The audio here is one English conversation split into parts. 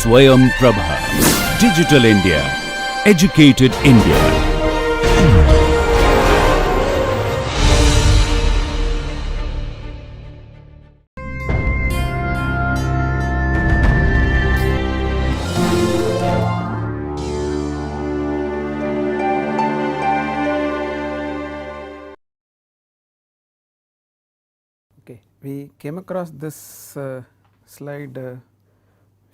Swayam Prabha. Digital India. Educated India. Okay, we came across this slide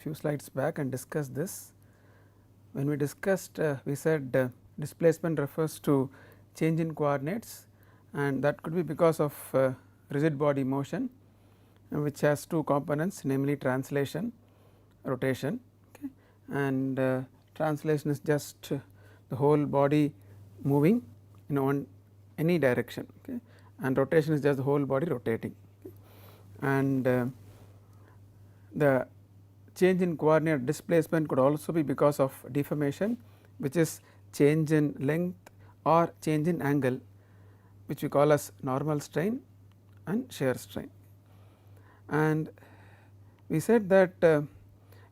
few slides back and discussed this. When we discussed, we said displacement refers to change in coordinates, and that could be because of rigid body motion, which has two components, namely translation, rotation. Okay. And translation is just the whole body moving in any direction, okay, and rotation is just the whole body rotating. Okay. And the change in coordinate displacement could also be because of deformation, which is change in length or change in angle, which we call as normal strain and shear strain. And we said that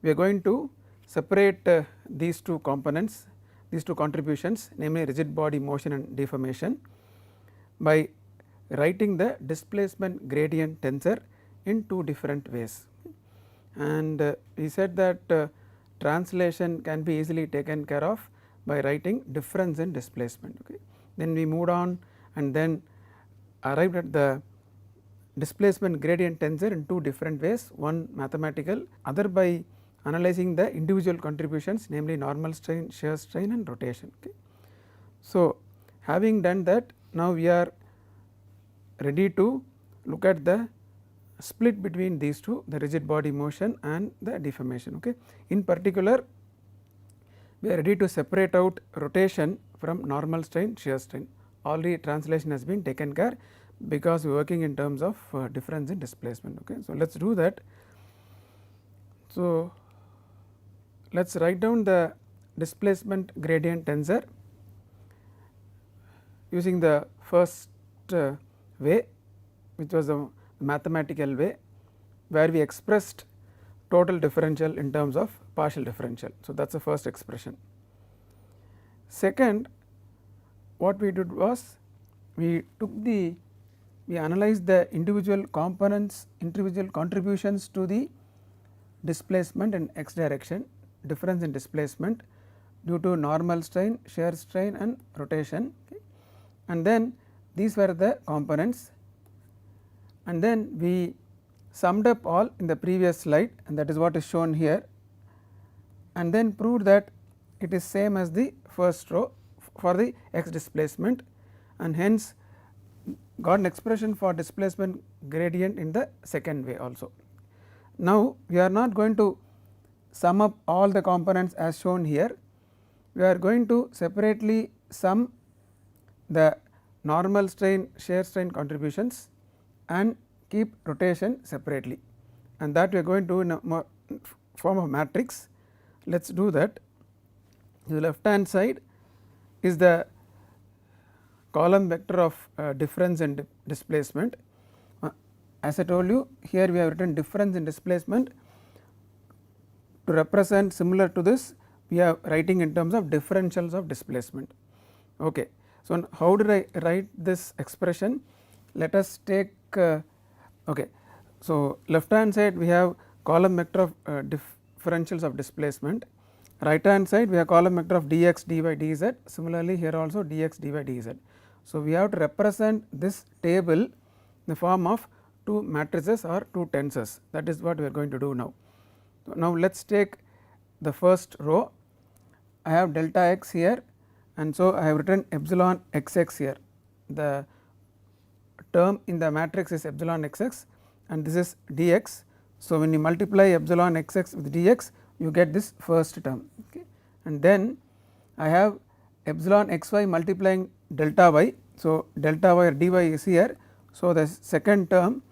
we are going to separate these two components, these two contributions, namely rigid body motion and deformation, by writing the displacement gradient tensor in two different ways. And we said that translation can be easily taken care of by writing difference in displacement. Okay. Then we moved on and then arrived at the displacement gradient tensor in two different ways, one mathematical, other by analyzing the individual contributions, namely normal strain, shear strain and rotation. Okay. So, having done that, now we are ready to look at the split between these two, the rigid body motion and the deformation. Okay. In particular, we are ready to separate out rotation from normal strain, shear strain. Already translation has been taken care because we are working in terms of difference in displacement. Okay. So, let us do that. So, let us write down the displacement gradient tensor using the first way, which was the mathematical way, where we expressed total differential in terms of partial differential. So, that is the first expression. Second, what we did was we analyzed the individual components, individual contributions to the displacement in x direction, difference in displacement due to normal strain, shear strain and rotation. Okay. And then these were the components, and then we summed up all in the previous slide, and that is what is shown here, and then proved that it is same as the first row for the x displacement, and hence got an expression for displacement gradient in the second way also. Now, we are not going to sum up all the components as shown here, we are going to separately sum the normal strain, shear strain contributions and keep rotation separately, and that we are going to do in a form of matrix. Let us do that. The left hand side is the column vector of difference in displacement. As I told you, here we have written difference in displacement. To represent similar to this, we are writing in terms of differentials of displacement. Okay. So, how did I write this expression? Let us take okay. So, left hand side we have column vector of differentials of displacement, right hand side we have column vector of dx, dy, dz, similarly here also dx, dy, dz. So, we have to represent this table in the form of two matrices or two tensors, that is what we are going to do now. So, now let us take the first row. I have delta x here, and so I have written epsilon xx here. The term in the matrix is epsilon xx and this is dx. So, when you multiply epsilon xx with dx, you get this first term. Okay. And then I have epsilon xy multiplying delta y. So, delta y or dy is here. So, the second term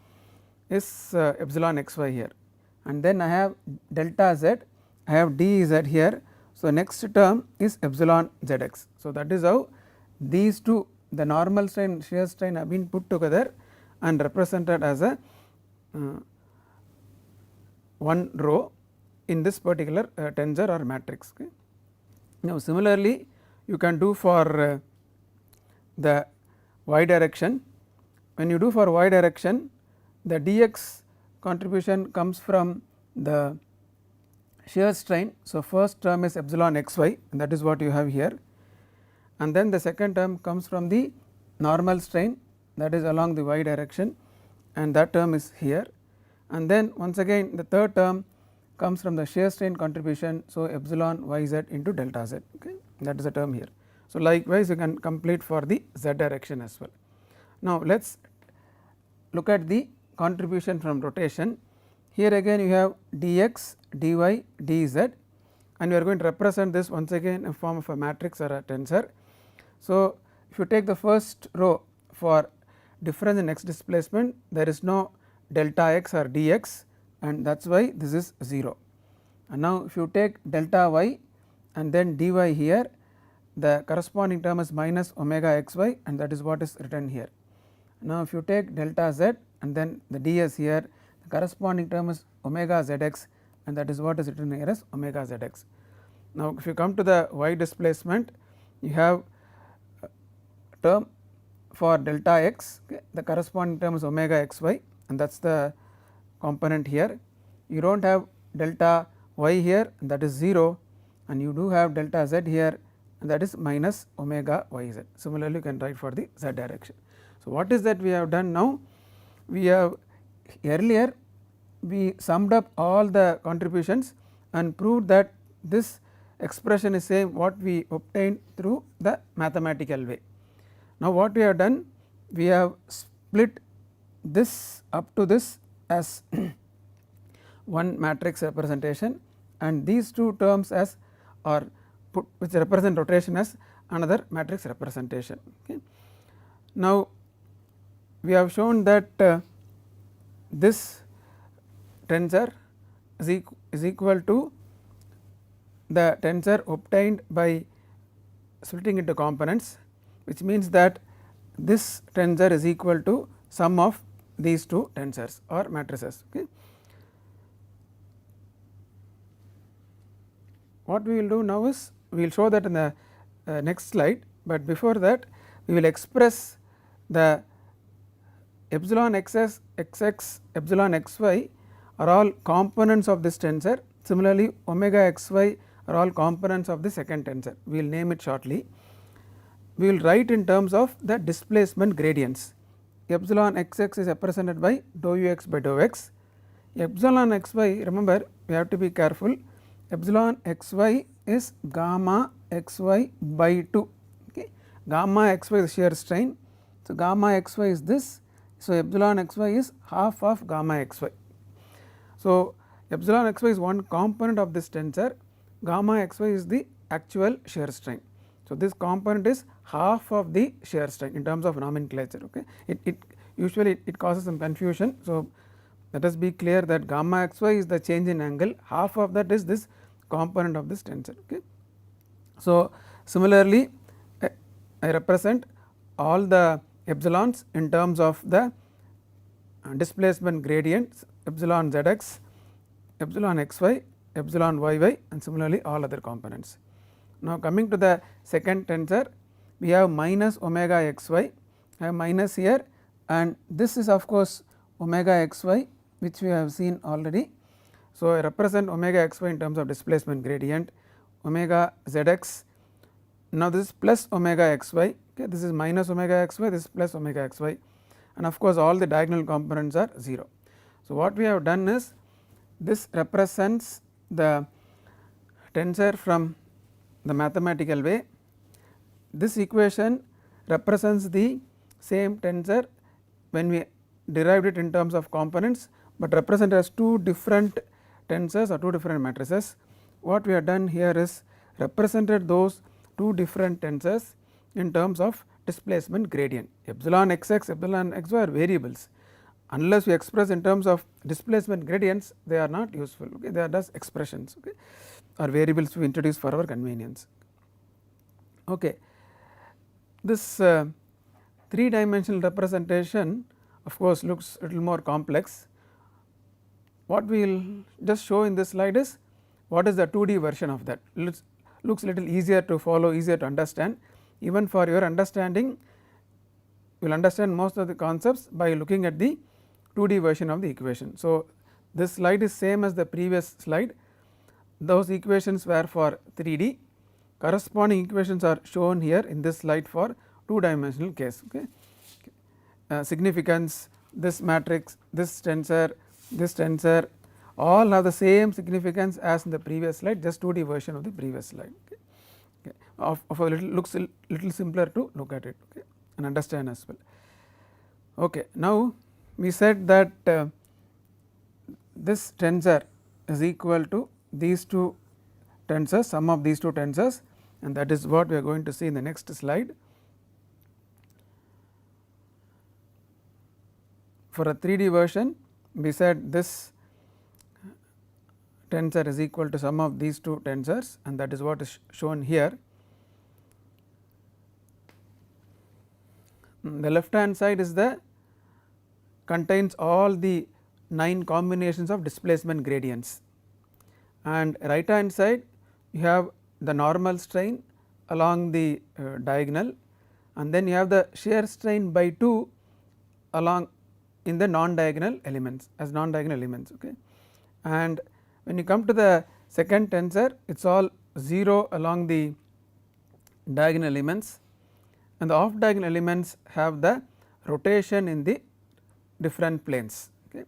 is epsilon xy here, and then I have delta z, I have dz here. So, next term is epsilon zx. So, that is how these two, the normal strain, shear strain, have been put together and represented as a one row, in this particular tensor or matrix. Okay. Now, similarly you can do for the y direction. When you do for y direction, the dx contribution comes from the shear strain. So, first term is epsilon xy, and that is what you have here, and then the second term comes from the normal strain, that is along the y direction, and that term is here, and then once again the third term comes from the shear strain contribution. So, epsilon yz into delta z, okay. That is the term here. So, likewise you can complete for the z direction as well. Now, let us look at the contribution from rotation. Here again you have dx, dy, dz, and we are going to represent this once again in form of a matrix or a tensor. So, if you take the first row for difference in x displacement, there is no delta x or dx, and that is why this is 0. And now, if you take delta y and then dy here, the corresponding term is minus omega xy, and that is what is written here. Now, if you take delta z and then the ds here, the corresponding term is omega zx, and that is what is written here as omega zx. Now, if you come to the y displacement, you have term for delta x, okay, the corresponding term is omega xy, and that is the component here. You do not have delta y here, and that is 0, and you do have delta z here, and that is minus omega yz. Similarly, you can write for the z direction. So, what is that we have done now? We have earlier we summed up all the contributions and proved that this expression is same what we obtained through the mathematical way. Now, what we have done, we have split this up to this as one matrix representation, and these two terms as or put which represent rotation as another matrix representation. Okay. Now, we have shown that this tensor is equal to the tensor obtained by splitting into components, which means that this tensor is equal to sum of these two tensors or matrices. Okay. What we will do now is we will show that in the next slide, but before that we will express the epsilon xs, xx, epsilon xy are all components of this tensor. Similarly, omega xy are all components of the second tensor. We will name it shortly. We will write in terms of the displacement gradients. Epsilon xx is represented by dou ux by dou x. Epsilon xy, remember we have to be careful, epsilon xy is gamma xy by 2. Okay. Gamma xy is shear strain. So, gamma xy is this. So, epsilon xy is half of gamma xy. So, epsilon xy is one component of this tensor, gamma xy is the actual shear strain. So, this component is half of the shear strain in terms of nomenclature. Okay. It usually it causes some confusion. So, let us be clear that gamma xy is the change in angle, half of that is this component of this tensor. Okay. So, similarly I represent all the epsilons in terms of the displacement gradients, epsilon zx, epsilon xy, epsilon yy, and similarly all other components. Now, coming to the second tensor, we have minus omega xy, I have minus here, and this is of course omega xy, which we have seen already. So, I represent omega xy in terms of displacement gradient, omega zx. Now, this is plus omega xy, okay, this is minus omega xy, this is plus omega xy, and of course all the diagonal components are 0. So, what we have done is this represents the tensor from the mathematical way. This equation represents the same tensor when we derived it in terms of components, but represent as two different tensors or two different matrices. What we have done here is represented those two different tensors in terms of displacement gradient. Epsilon xx, epsilon xy are variables. Unless we express in terms of displacement gradients, they are not useful. Okay. They are just expressions, okay, or variables we introduce for our convenience. Okay. This 3-dimensional representation of course looks a little more complex. What we will just show in this slide is what is the 2D version of that. Looks little easier to follow, easier to understand. Even for your understanding, you will understand most of the concepts by looking at the 2D version of the equation. So, this slide is same as the previous slide. Those equations were for 3D, corresponding equations are shown here in this slide for 2 dimensional case. Okay. Significance, this matrix, this tensor all have the same significance as in the previous slide, just 2D version of the previous slide. Okay. Okay. Of a little looks a little simpler to look at it, okay, and understand as well. Okay. Now, we said that this tensor is equal to these two tensors, sum of these two tensors, and that is what we are going to see in the next slide. For a 3D version, we said this tensor is equal to sum of these two tensors, and that is what is shown here. The left hand side is the contains all the 9 combinations of displacement gradients, and right hand side you have the normal strain along the diagonal, and then you have the shear strain by 2 along in the non diagonal elements as non diagonal elements. Okay. And when you come to the second tensor, it is all 0 along the diagonal elements, and the off diagonal elements have the rotation in the different planes, okay,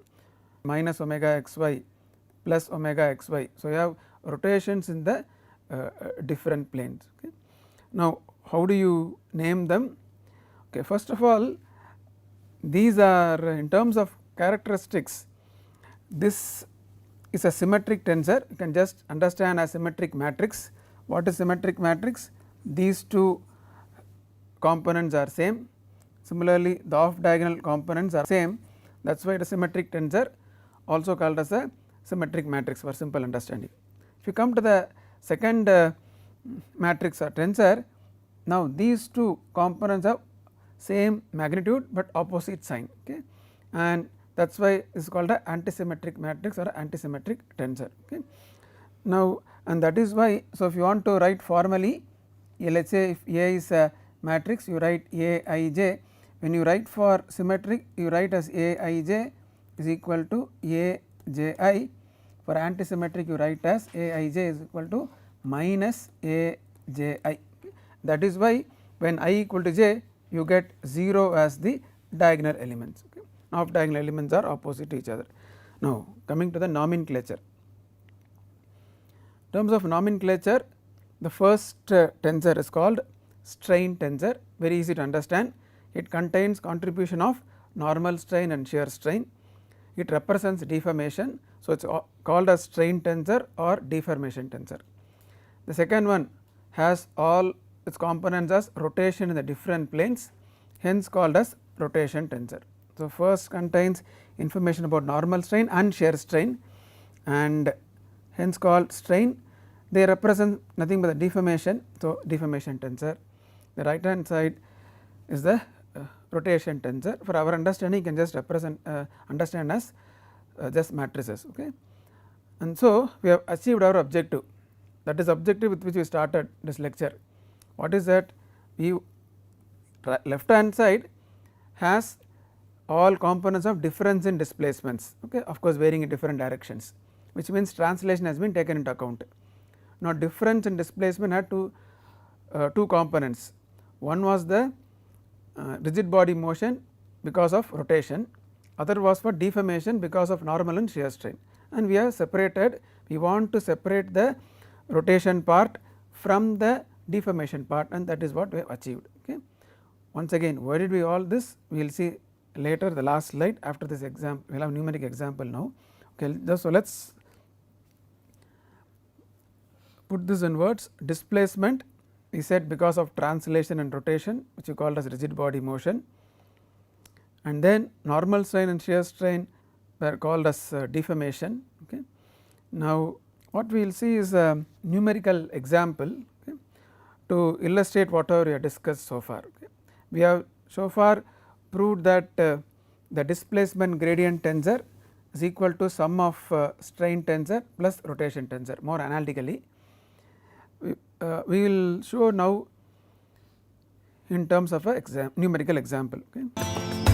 minus omega xy plus omega xy. So, you have rotations in the different planes. Okay. Now, how do you name them? Okay, first of all, these are in terms of characteristics, this is a symmetric tensor, you can just understand as symmetric matrix. What is symmetric matrix? These two components are same, similarly the off diagonal components are same, that is why it is symmetric tensor, also called as a symmetric matrix for simple understanding. If you come to the second matrix or tensor, now these two components have same magnitude, but opposite sign, okay, and that is why it is called a antisymmetric matrix or antisymmetric tensor. Okay. Now, and that is why, so if you want to write formally, let us say if A is a matrix, you write A I j. When you write for symmetric, you write as A I j is equal to A j I. For antisymmetric, you write as A I j is equal to minus A j I. That is why when I equal to j, you get 0 as the diagonal elements. Okay. Off diagonal elements are opposite to each other. Now, coming to the nomenclature. In terms of nomenclature, the first tensor is called strain tensor, very easy to understand. It contains contribution of normal strain and shear strain. It represents deformation, so it is called as strain tensor or deformation tensor. The second one has all its components as rotation in the different planes, hence called as rotation tensor. So, first contains information about normal strain and shear strain, and hence called strain. They represent nothing but the deformation, so deformation tensor. The right hand side is the rotation tensor. For our understanding, you can just represent understand as just matrices. Okay. And so, we have achieved our objective, that is objective with which we started this lecture. What is that? We left hand side has all components of difference in displacements, okay, of course varying in different directions, which means translation has been taken into account. Now, difference in displacement had two components. One was the rigid body motion because of rotation, other was for deformation because of normal and shear strain, and we have separated, we want to separate the rotation part from the deformation part, and that is what we have achieved. Okay. Once again, why did we all this? We will see later, the last slide after this example, we will have numeric example now. Okay. So, let us put this in words. Displacement we said because of translation and rotation, which we called as rigid body motion, and then normal strain and shear strain were called as deformation. Okay. Now, what we will see is a numerical example, okay, to illustrate whatever we have discussed so far. Okay. We have so far proved that the displacement gradient tensor is equal to sum of strain tensor plus rotation tensor. More analytically, we will show now in terms of a numerical example. Okay.